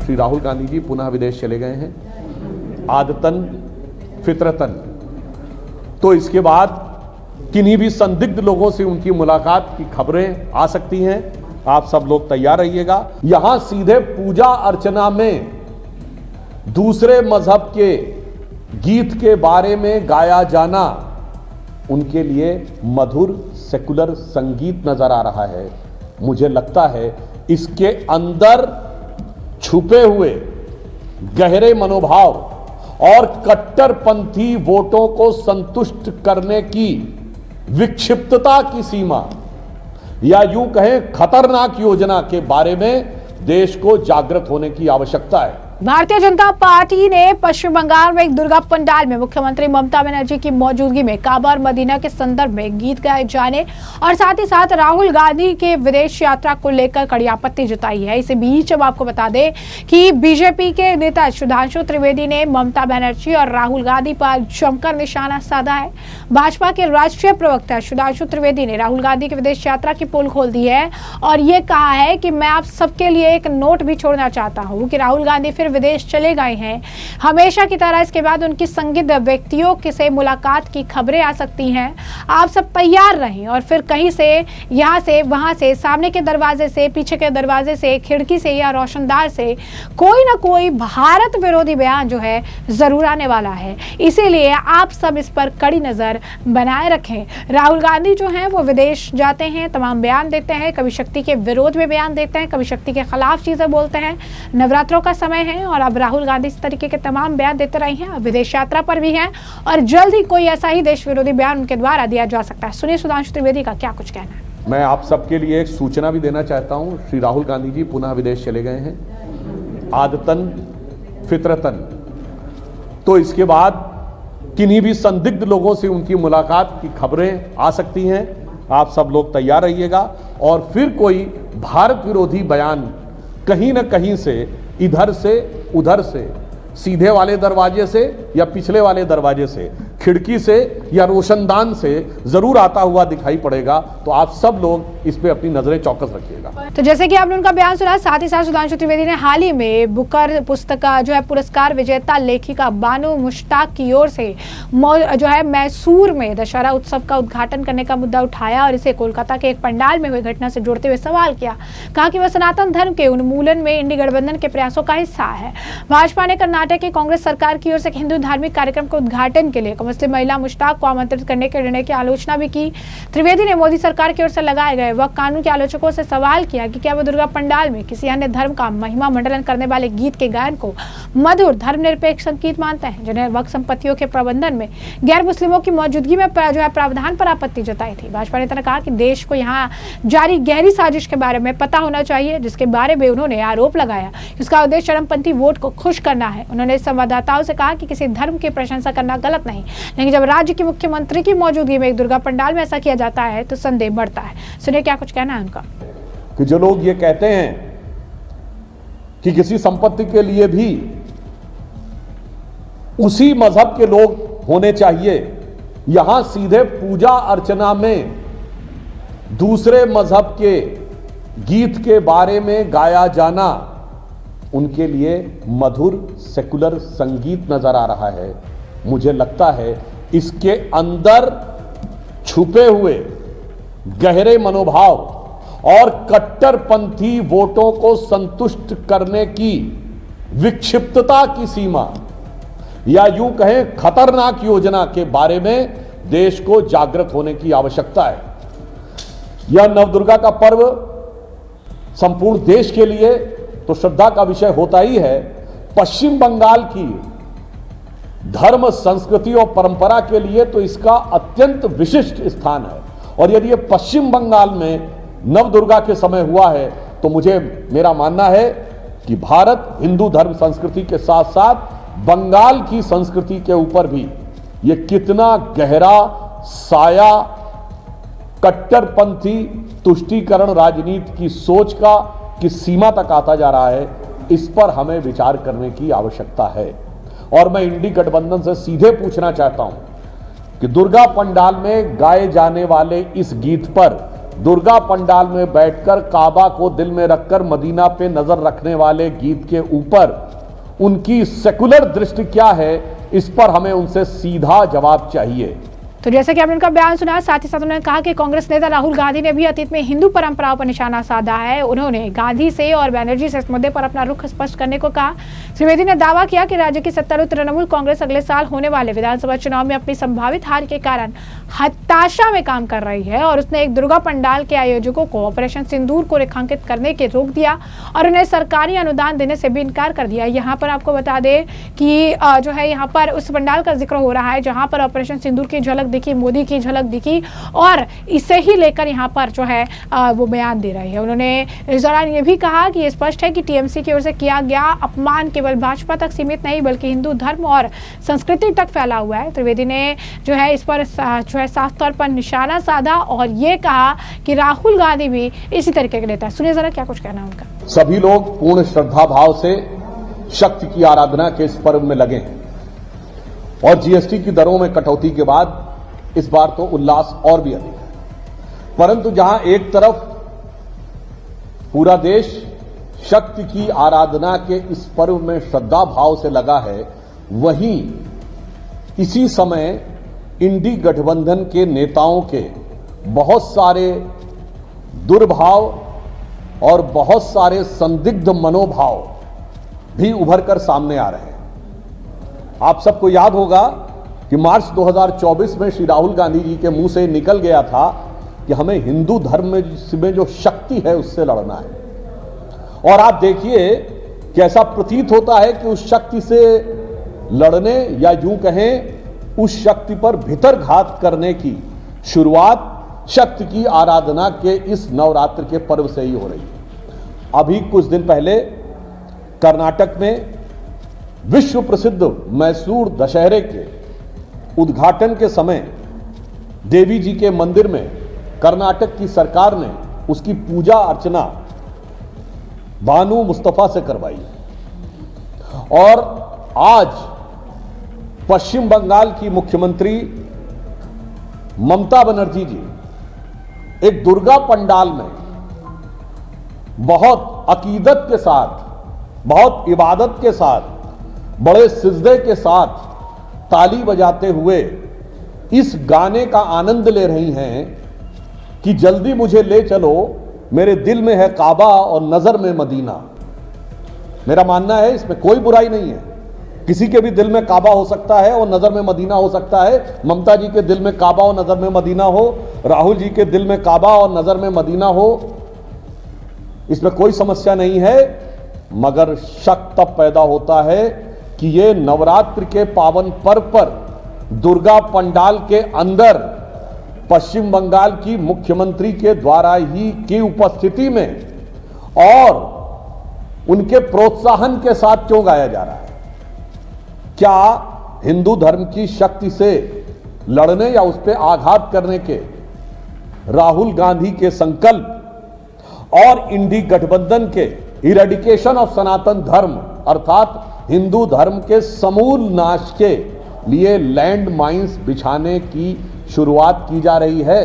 श्री राहुल गांधी जी पुनः विदेश चले गए हैं, आदतन फितरतन। तो इसके बाद किन्हीं भी संदिग्ध लोगों से उनकी मुलाकात की खबरें आ सकती हैं। आप सब लोग तैयार रहिएगा। यहां सीधे पूजा अर्चना में दूसरे मजहब के गीत के बारे में गाया जाना उनके लिए मधुर सेकुलर संगीत नजर आ रहा है। मुझे लगता है इसके अंदर छुपे हुए गहरे मनोभाव और कट्टरपंथी वोटों को संतुष्ट करने की विक्षिप्तता की सीमा या यूं कहें खतरनाक योजना के बारे में देश को जागृत होने की आवश्यकता है। भारतीय जनता पार्टी ने पश्चिम बंगाल में एक दुर्गा पंडाल में मुख्यमंत्री ममता बनर्जी की मौजूदगी में काबा और मदीना के संदर्भ में गीत गाए जाने और साथ ही साथ राहुल गांधी के विदेश यात्रा को लेकर कड़ी आपत्ति जताई है। इसी बीच अब आपको बता दें कि बीजेपी के नेता सुधांशु त्रिवेदी ने ममता बनर्जी और राहुल गांधी पर जमकर निशाना साधा है। भाजपा के राष्ट्रीय प्रवक्ता सुधांशु त्रिवेदी ने राहुल गांधी की विदेश यात्रा की पोल खोल दी है और ये कहा है कि मैं आप सबके लिए एक नोट भी छोड़ना चाहता हूँ कि राहुल गांधी फिर विदेश चले गए हैं। हमेशा की तरह इसके बाद उनकी संदिग्ध व्यक्तियों से मुलाकात की खबरें आ सकती हैं। आप सब तैयार रहें और फिर कहीं से, यहाँ से, वहां से, सामने के दरवाजे से, पीछे के दरवाजे से, खिड़की से या रोशनदार से कोई ना कोई भारत विरोधी बयान जो है जरूर आने वाला है। इसीलिए आप सब इस पर कड़ी नजर बनाए रखें। राहुल गांधी जो हैं वो विदेश जाते हैं, तमाम बयान देते हैं, कभी शक्ति के विरोध में बयान देते हैं, कभी शक्ति के खिलाफ चीजें बोलते हैं। नवरात्रों का समय है और अब राहुल गांधी इस तरीके के तमाम बयान देते रहे हैं, विदेश यात्रा पर भी हैं और जल्द ही कोई ऐसा ही देश विरोधी बयान उनके द्वारा दिया जा सकता है। सुनिए सुधांशु त्रिवेदी का क्या कुछ कहना है। मैं आप सबके लिए एक सूचना भी देना चाहता हूं। श्री राहुल गांधी जी पुनः विदेश चले गए हैं, आदतन फितरतन। तो इसके बाद किन्हीं भी संदिग्ध लोगों से उनकी मुलाकात की खबरें आ सकती हैं। आप सब लोग तैयार रहिएगा और फिर कोई भारत विरोधी बयान कहीं ना कहीं से, इधर से उधर से, सीधे वाले दरवाजे से या पिछले वाले दरवाजे से, खिड़की से या रोशनदान से जरूर आता हुआ दिखाई पड़ेगा। तो आप सब लोग इस पे अपनी नजरें चौकस रखिएगा। तो जैसे कि आपने उनका बयान सुना, साथ ही साथ सुधांशु त्रिवेदी ने हाल ही में बुकर पुस्तक जो है पुरस्कार विजेता लेखिका बानो मुश्ताक की ओर से जो है मैसूर में दशहरा उत्सव का उद्घाटन करने का मुद्दा उठाया और इसे कोलकाता के एक पंडाल में हुई घटना से जोड़ते हुए सवाल किया। कहा कि वह सनातन धर्म के उन्मूलन में इंडी गठबंधन के प्रयासों का हिस्सा है। भाजपा ने कर्नाटक की कांग्रेस सरकार की ओर से हिंदू धार्मिक कार्यक्रम के उद्घाटन के लिए मुस्लिम महिला मुश्ताक को आमंत्रित करने के निर्णय की आलोचना भी की। त्रिवेदी ने मोदी सरकार की ओर से लगाए गए वक्फ कानून के आलोचकों से सवाल किया कि क्या वो दुर्गा पंडाल में किसी अन्य धर्म का महिमा मंडलन करने वाले गीत के गायन को मधुर धर्मनिरपेक्ष संगीत मानते हैं, जिन्हें वक्फ संपत्तियों के प्रबंधन में गैर मुस्लिमों की मौजूदगी में जो है प्रावधान पर आपत्ति जताई थी। भाजपा नेता ने कहा कि देश को यहाँ जारी गहरी साजिश के बारे में पता होना चाहिए, जिसके बारे में उन्होंने आरोप लगाया इसका उद्देश्य चरमपंथी वोट को खुश करना है। उन्होंने संवाददाताओं से कहा कि किसी धर्म की प्रशंसा करना गलत नहीं, लेकिन जब राज्य के मुख्यमंत्री की मौजूदगी में एक दुर्गा पंडाल में ऐसा किया जाता है तो संदेह बढ़ता है। सुनिए क्या कुछ कहना है उनका। कि जो लोग ये कहते हैं कि किसी संपत्ति के लिए भी उसी मजहब के लोग होने चाहिए, यहां सीधे पूजा अर्चना में दूसरे मजहब के गीत के बारे में गाया जाना उनके लिए मधुर सेकुलर संगीत नजर आ रहा है। मुझे लगता है इसके अंदर छुपे हुए गहरे मनोभाव और कट्टरपंथी वोटों को संतुष्ट करने की विक्षिप्तता की सीमा या यूं कहें खतरनाक योजना के बारे में देश को जागृत होने की आवश्यकता है। यह नवदुर्गा का पर्व संपूर्ण देश के लिए तो श्रद्धा का विषय होता ही है। पश्चिम बंगाल की धर्म, संस्कृति और परंपरा के लिए तो इसका अत्यंत विशिष्ट स्थान है और यदि ये पश्चिम बंगाल में नवदुर्गा के समय हुआ है तो मेरा मानना है कि भारत हिंदू धर्म संस्कृति के साथ साथ बंगाल की संस्कृति के ऊपर भी ये कितना गहरा साया कट्टरपंथी तुष्टीकरण राजनीति की सोच का किस सीमा तक आता जा रहा है, इस पर हमें विचार करने की आवश्यकता है। और मैं इंडी गठबंधन से सीधे पूछना चाहता हूं कि दुर्गा पंडाल में गाए जाने वाले इस गीत पर दुर्गा पंडाल में बैठकर काबा को दिल में रखकर मदीना पे नजर रखने वाले गीत के ऊपर उनकी सेकुलर दृष्टि क्या है, इस पर हमें उनसे सीधा जवाब चाहिए। तो जैसे कि आपने उनका बयान सुना, साथ ही साथ उन्होंने कहा कि कांग्रेस नेता राहुल गांधी ने भी अतीत में हिंदू परंपराओं पर निशाना साधा है। उन्होंने गांधी से और बैनर्जी से इस मुद्दे पर अपना रुख स्पष्ट करने को कहा। त्रिवेदी ने दावा किया कि राज्य की सत्तारूढ़ तृणमूल कांग्रेस अगले साल होने वाले विधानसभा चुनाव में अपनी संभावित हार के कारण हताशा में काम कर रही है और उसने एक दुर्गा पंडाल के आयोजकों को ऑपरेशन सिंदूर को रेखांकित करने के रोक दिया और उन्हें सरकारी अनुदान देने से भी इनकार कर दिया। यहाँ पर आपको बता दें कि जो है यहाँ पर उस पंडाल का जिक्र हो रहा है जहाँ पर ऑपरेशन सिंदूर की झलक दिखी, मोदी की झलक दिखी और इसे ही लेकर यहाँ पर जो है वो बयान दे रही है। उन्होंने इस दौरान ये भी कहा कि ये स्पष्ट है कि टीएमसी की ओर से किया गया अपमान केवल भाजपा तक सीमित नहीं बल्कि हिंदू धर्म और संस्कृति तक फैला हुआ है। त्रिवेदी ने जो है इस पर जो है साफ तौर पर निशाना साधा और ये कहा कि राहुल गांधी भी इसी तरीके के नेता है। सुनिए जरा क्या कुछ कहना है उनका। सभी लोग पूर्ण श्रद्धा भाव से शक्ति की आराधना के इस पर्व में लगे हैं और जीएसटी की दरों में कटौती के बाद इस बार तो उल्लास और भी अधिक है। परंतु जहां एक तरफ पूरा देश शक्ति की आराधना के इस पर्व में श्रद्धा भाव से लगा है, वहीं इसी समय इंडी गठबंधन के नेताओं के बहुत सारे दुर्भाव और बहुत सारे संदिग्ध मनोभाव भी उभर कर सामने आ रहे हैं। आप सबको याद होगा कि मार्च 2024 में श्री राहुल गांधी जी के मुंह से निकल गया था कि हमें हिंदू धर्म में जो शक्ति है उससे लड़ना है और आप देखिए कि ऐसा प्रतीत होता है कि उस शक्ति से लड़ने या यूं कहें उस शक्ति पर भितरघात करने की शुरुआत शक्ति की आराधना के इस नवरात्र के पर्व से ही हो रही है। अभी कुछ दिन पहले कर्नाटक में विश्व प्रसिद्ध मैसूर दशहरे के उद्घाटन के समय देवी जी के मंदिर में कर्नाटक की सरकार ने उसकी पूजा अर्चना बानू मुस्तफा से करवाई और आज पश्चिम बंगाल की मुख्यमंत्री ममता बनर्जी जी एक दुर्गा पंडाल में बहुत अकीदत के साथ, बहुत इबादत के साथ, बड़े सिजदे के साथ ताली बजाते हुए इस गाने का आनंद ले रही हैं कि जल्दी मुझे ले चलो, मेरे दिल में है काबा और नजर में मदीना। मेरा मानना है इसमें कोई बुराई नहीं है, किसी के भी दिल में काबा हो सकता है और नजर में मदीना हो सकता है। ममता जी के दिल में काबा और नजर में मदीना हो, राहुल जी के दिल में काबा और नजर में मदीना हो, इसमें कोई समस्या नहीं है। मगर शक तब पैदा होता है कि ये नवरात्र के पावन पर्व पर दुर्गा पंडाल के अंदर पश्चिम बंगाल की मुख्यमंत्री के द्वारा ही की उपस्थिति में और उनके प्रोत्साहन के साथ क्यों गाया जा रहा है। क्या हिंदू धर्म की शक्ति से लड़ने या उस पर आघात करने के राहुल गांधी के संकल्प और इंडी गठबंधन के इरेडिकेशन ऑफ सनातन धर्म अर्थात हिंदू धर्म के समूल नाश के लिए लैंड माइंस बिछाने की शुरुआत की जा रही है?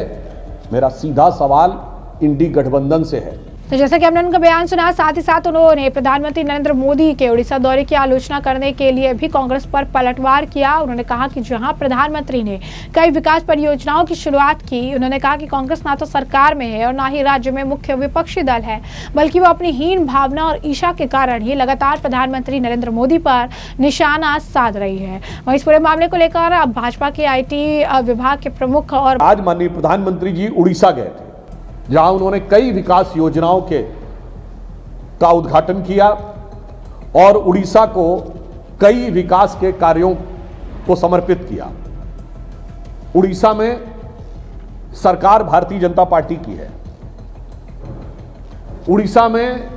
मेरा सीधा सवाल इंडी गठबंधन से है। तो जैसा कि हमने उनका बयान सुना, साथ ही साथ उन्होंने प्रधानमंत्री नरेंद्र मोदी के उड़ीसा दौरे की आलोचना करने के लिए भी कांग्रेस पर पलटवार किया। उन्होंने कहा कि जहां प्रधानमंत्री ने कई विकास परियोजनाओं की शुरुआत की, उन्होंने कहा कि कांग्रेस ना तो सरकार में है और ना ही राज्य में मुख्य विपक्षी दल है, बल्कि वो अपनी हीन भावना और ईर्ष्या के कारण ही लगातार प्रधानमंत्री नरेंद्र मोदी पर निशाना साध रही है। वहीं इस पूरे मामले को लेकर अब भाजपा के IT विभाग के प्रमुख और आज माननीय प्रधानमंत्री जी उड़ीसा गए थे, जहां उन्होंने कई विकास योजनाओं का उद्घाटन किया और उड़ीसा को कई विकास के कार्यों को समर्पित किया। उड़ीसा में सरकार भारतीय जनता पार्टी की है। उड़ीसा में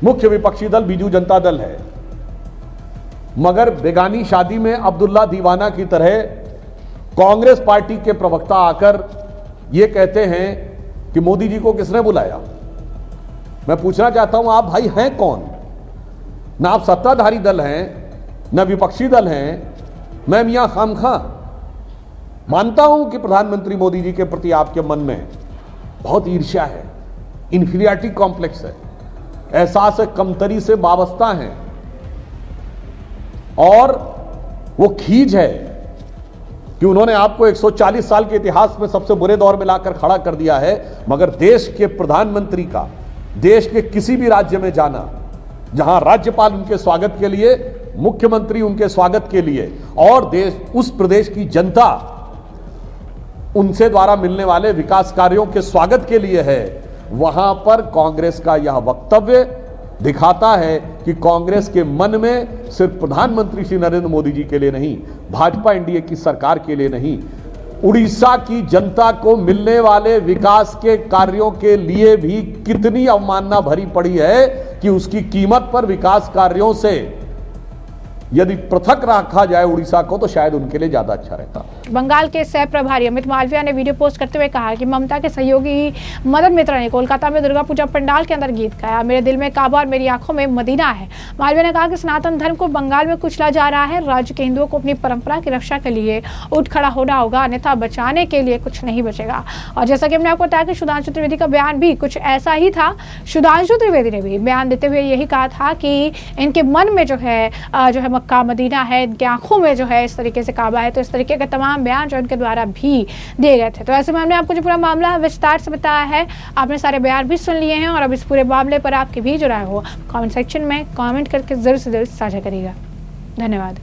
मुख्य विपक्षी दल बीजू जनता दल है, मगर बेगानी शादी में अब्दुल्ला दीवाना की तरह कांग्रेस पार्टी के प्रवक्ता आकर यह कहते हैं कि मोदी जी को किसने बुलाया। मैं पूछना चाहता हूं, आप भाई हैं कौन? ना आप सत्ताधारी दल हैं, ना विपक्षी दल हैं। मैं मियां खामखा मानता हूं कि प्रधानमंत्री मोदी जी के प्रति आपके मन में बहुत ईर्ष्या है, इन्फीरियरिटी कॉम्प्लेक्स है, एहसास कमतरी से वाबस्ता हैं और वो खीज है कि उन्होंने आपको 140 साल के इतिहास में सबसे बुरे दौर में लाकर खड़ा कर दिया है, मगर देश के प्रधानमंत्री का देश के किसी भी राज्य में जाना, जहां राज्यपाल उनके स्वागत के लिए, मुख्यमंत्री उनके स्वागत के लिए और देश उस प्रदेश की जनता उनसे द्वारा मिलने वाले विकास कार्यों के स्वागत के लिए है, वहां पर कांग्रेस का यह वक्तव्य दिखाता है कि कांग्रेस के मन में सिर्फ प्रधानमंत्री श्री नरेंद्र मोदी जी के लिए नहीं, भाजपा एनडीए की सरकार के लिए नहीं, उड़ीसा की जनता को मिलने वाले विकास के कार्यों के लिए भी कितनी अवमानना भरी पड़ी है कि उसकी कीमत पर विकास कार्यों से यदि पृथक रखा जाए उड़ीसा को तो शायद उनके लिए ज्यादा अच्छा रहता। बंगाल के सह प्रभारी अमित मालविया ने वीडियो पोस्ट करते हुए कहा कि ममता के सहयोगी मदन मित्रा ने कोलकाता में दुर्गा पूजा पंडाल के अंदर गीत गाया, मेरे दिल में काबा और मेरी आंखों में मदीना है। मालविया ने कहा कि सनातन धर्म को बंगाल में कुचला जा रहा है, राज्य के हिंदुओं को अपनी परंपरा की रक्षा के लिए उठ खड़ा होना होगा, अन्यथा बचाने के लिए कुछ नहीं बचेगा। और जैसा कि हमने आपको बताया कि सुधांशु त्रिवेदी का बयान भी कुछ ऐसा ही था। सुधांशु त्रिवेदी ने भी बयान देते हुए यही कहा था कि इनके मन में जो है मक्का मदीना है, इनकी आंखों में जो है इस तरीके से काबा है। तो इस तरीके के तमाम बयान जो इनके द्वारा भी दिए गए थे। तो ऐसे में हमने आपको जो पूरा मामला विस्तार से बताया है, आपने सारे बयान भी सुन लिए हैं और अब इस पूरे मामले पर आपकी भी जो राय हो कमेंट सेक्शन में कमेंट करके जरूर से जरूर साझा करिएगा। धन्यवाद।